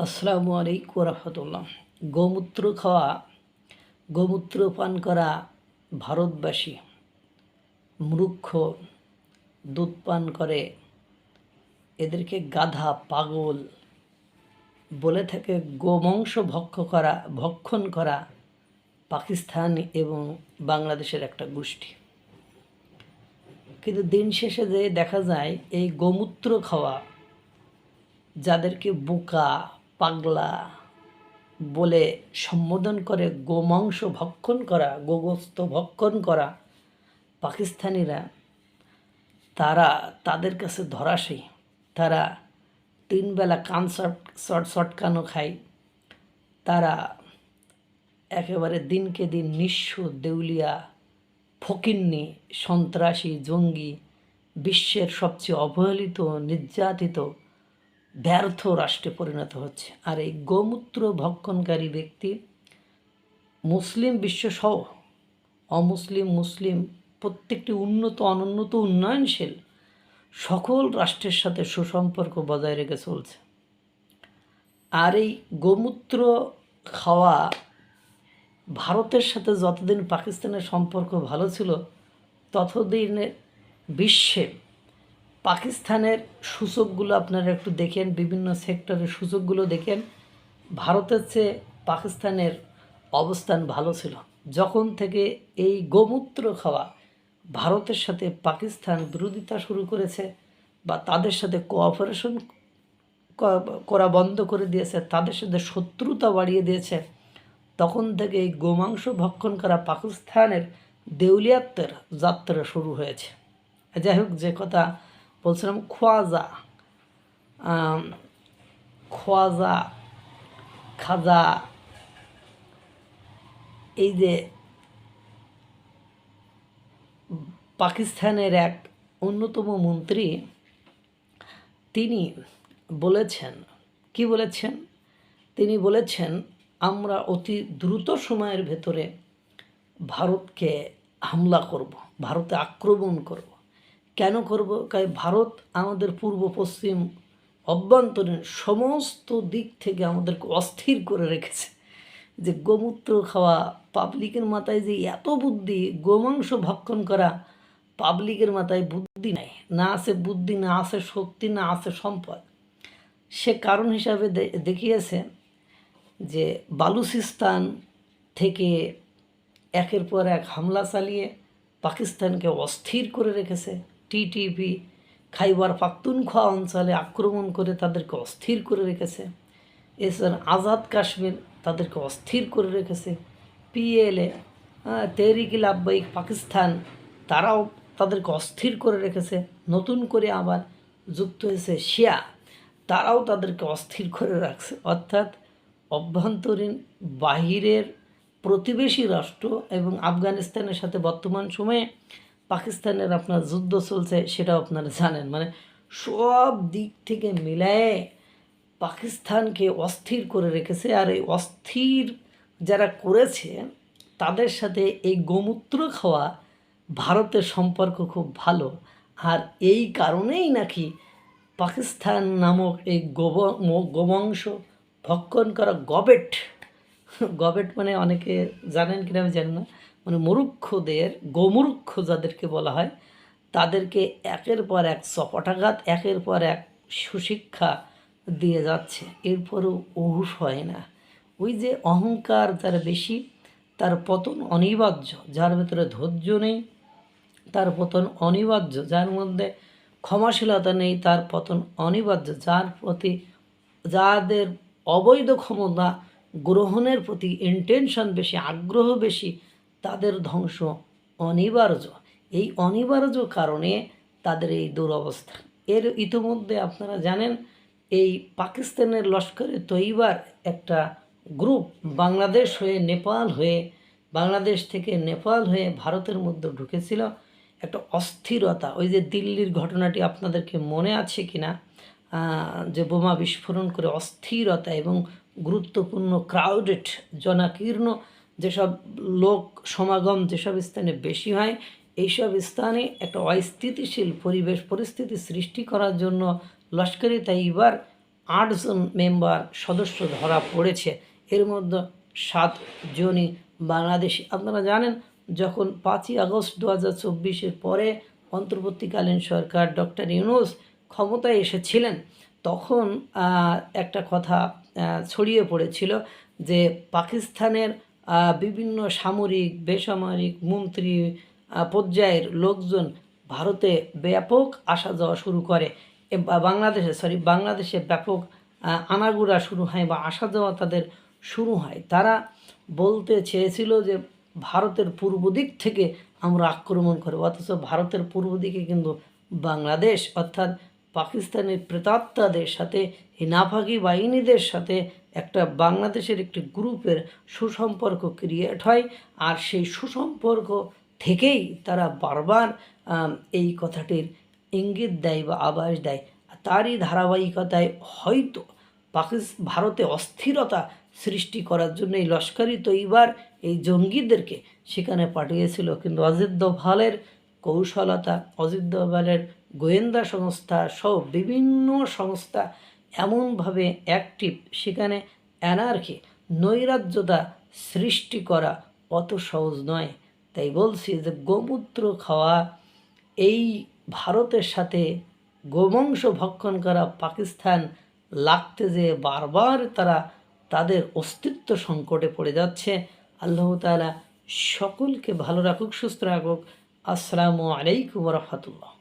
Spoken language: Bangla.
আসসালামু আলাইকুম রহমতুল্লাহ। গোমূত্র খাওয়া, গোমূত্র পান করা ভারতবাসী মূর্খ, দুধ পান করে, এদেরকে গাধা, পাগল বলে থাকে। গোমাংস ভক্ষণ করা পাকিস্তান এবং বাংলাদেশের একটা গোষ্ঠী। কিন্তু দিন শেষে যে দেখা যায় এই গোমূত্র খাওয়া, যাদেরকে বোকা, পাগলা বলে সম্বোধন করে, গোমাংস ভক্ষণ করা, গোগোস্ত ভক্ষণ করা পাকিস্তানিরা, তাদের কাছে ধরাশায়ী। তারা 3 বেলা কান চটকানো খায়। তারা একেবারে দিনকে দিন নিঃস্ব, দেউলিয়া, ফকিন্নি, সন্ত্রাসী, জঙ্গি, বিশ্বের সবচেয়ে অবহেলিত, নির্যাতিত, ব্যর্থ রাষ্ট্রে পরিণত হচ্ছে। আর এই গোমূত্র ভক্ষণকারী ব্যক্তি মুসলিম বিশ্বসহ মুসলিম প্রত্যেকটি উন্নত, অনুন্নত, উন্নয়নশীল সকল রাষ্ট্রের সাথে সুসম্পর্ক বজায় রেখে চলছে। আর এই গোমূত্র খাওয়া, ভারতের সাথে যতদিন পাকিস্তানের সম্পর্ক ভালো ছিল, ততদিনে বিশ্বে পাকিস্তানের সূচকগুলো আপনারা একটু দেখেন, বিভিন্ন সেক্টরের সূচকগুলো দেখেন, ভারতের চেয়ে পাকিস্তানের অবস্থান ভালো ছিল। যখন থেকে এই গোমূত্র খাওয়া ভারতের সাথে পাকিস্তান বিরোধিতা শুরু করেছে, বা তাদের সাথে কোঅপারেশন করা বন্ধ করে দিয়েছে, তাদের সাথে শত্রুতা বাড়িয়ে দিয়েছে, তখন থেকে এই গোমাংস ভক্ষণ করা পাকিস্তানের দেউলিয়াত্বের যাত্রা শুরু হয়েছে। যাই হোক, যে কথা বলছিলাম, খোয়াজা খাজা, এই যে পাকিস্তানের এক অন্যতম মন্ত্রী, তিনি বলেছেন, কি বলেছেন? তিনি বলেছেন, আমরা অতি দ্রুত সময়ের ভেতরে ভারতকে হামলা করব, ভারতে আক্রমণ করব। কেন করব? কারণ ভারত আমাদের পূর্ব পশ্চিম অভ্যন্তরীণ সমস্ত দিক থেকে আমাদেরকে অস্থির করে রেখেছে। যে গোমূত্র খাওয়া, পাবলিকের মাথায় যে এত বুদ্ধি, গোমাংস ভক্ষণ করা, পাবলিকের মাথায় বুদ্ধি নাই, না আছে বুদ্ধি, না আছে শক্তি, না আছে সম্পদ। সে কারণ হিসাবে দেখিয়েছে যে বালুচিস্তান থেকে একের পর এক হামলা চালিয়ে পাকিস্তানকে অস্থির করে রেখেছে। টিটিপি খাইবার পাখতুনখোয়া অঞ্চলে আক্রমণ করে তাদেরকে অস্থির করে রেখেছে। এছাড়া আজাদ কাশ্মীর তাদেরকে অস্থির করে রেখেছে। পিএলএ, তেহরিক লাব্বাইক পাকিস্তান, তারাও তাদেরকে অস্থির করে রেখেছে। নতুন করে আবার যুক্ত হয়েছে শিয়া, তারাও তাদেরকে অস্থির করে রাখছে। অর্থাৎ অভ্যন্তরীণ, বাহিরের প্রতিবেশী রাষ্ট্র এবং আফগানিস্তানের সাথে বর্তমান সময়ে পাকিস্তানের আপনার যুদ্ধ চলছে, সেটাও আপনারা জানেন। মানে সব দিক থেকে মিলায়ে পাকিস্তানকে অস্থির করে রেখেছে। আর এই অস্থির যারা করেছে, তাদের সাথে এই গোমূত্র খাওয়া ভারতের সম্পর্ক খুব ভালো। আর এই কারণেই নাকি পাকিস্তান নামক এই গোমাংস ভক্ষণ করা গবেট মানে অনেকে জানেন কিনা আমি জানি না, মানে মূর্খদের, গোমূর্খ যাদেরকে বলা হয়, তাদেরকে একের পর এক চপটাঘাত, একের পর এক সুশিক্ষা দিয়ে যাচ্ছে। এরপরেও হুঁশ হয় না। ওই যে অহংকার যার বেশি, তার পতন অনিবার্য। যার ভেতরে ধৈর্য নেই, তার পতন অনিবার্য। যার মধ্যে ক্ষমাশীলতা নেই, তার পতন অনিবার্য। যাদের অবৈধ ক্ষমতা গ্রহণের প্রতি ইন্টেনশন বেশি, আগ্রহ বেশি, তাদের ধ্বংস অনিবার্য। এই অনিবার্য কারণে তাদের এই দুরবস্থা। এর ইতিমধ্যে আপনারা জানেন, এই পাকিস্তানের লস্করে তৈবার একটা গ্রুপ বাংলাদেশ থেকে নেপাল হয়ে ভারতের মধ্যে ঢুকেছিল। একটা অস্থিরতা, ওই যে দিল্লির ঘটনাটি আপনাদেরকে মনে আছে কিনা, যে বোমা বিস্ফোরণ করে অস্থিরতা এবং গুরুত্বপূর্ণ ক্রাউডেড, জনাকীর্ণ যেসব লোক সমাগম যেসব স্থানে বেশি হয়, এইসব স্থানে একটা অস্থিতিশীল পরিস্থিতি সৃষ্টি করার জন্য লস্করে তৈবার 8 জন মেম্বার সদস্য ধরা পড়েছে, এর মধ্যে 7 জনই বাংলাদেশি। আপনারা জানেন যখন 5ই আগস্ট 2024-এর পরে অন্তর্বর্তীকালীন সরকার ডক্টর ইউনূস ক্ষমতায় এসেছিলেন, তখন একটা কথা ছড়িয়ে পড়েছিল যে পাকিস্তানের বিভিন্ন সামরিক বেসামরিক মন্ত্রী পর্যায়ের লোকজন ভারতে ব্যাপক আসা যাওয়া শুরু করে, বাংলাদেশে ব্যাপক আনাগোনা শুরু হয় বা আসা যাওয়া তাদের শুরু হয়। তারা বলতে চেয়েছিল যে ভারতের পূর্ব দিক থেকে আমরা আক্রমণ করব, অথচ ভারতের পূর্ব দিকে কিন্তু বাংলাদেশ, অর্থাৎ পাকিস্তানের প্রেতাত্মাদের সাথে হিনাফাকি বাহিনীদের সাথে একটা বাংলাদেশের একটি গ্রুপের সুসম্পর্ক ক্রিয়েট হয়। আর সেই সুসম্পর্ক থেকেই তারা বারবার এই কথাটির ইঙ্গিত দেয় বা আভাস দেয়। তারই ধারাবাহিকতায় হয়তো ভারতে অস্থিরতা সৃষ্টি করার জন্য এই লস্করি তৈবার এই জঙ্গিদেরকে সেখানে পাঠিয়েছিল। কিন্তু অজিত দোভালের কৌশলতা, অজিত দোভালের গোয়েন্দা সংস্থা সহ বিভিন্ন সংস্থা এমনভাবে অ্যাক্টিভ, সেখানে অ্যানার্কি নৈরাজ্যতা সৃষ্টি করা অত সহজ নয়। তাই বলছি যে গোমূত্র খাওয়া, এই ভারতের সাথে গোবংশ ভক্ষণ করা পাকিস্তান লাগতে যে বারবার তাদের অস্তিত্ব সংকটে পড়ে যাচ্ছে। আল্লাহ তাআলা সকলকে ভালো রাখুক, সুস্থ রাখুক। আসসালামু আলাইকুম ওয়া রাহমাতুল্লাহ।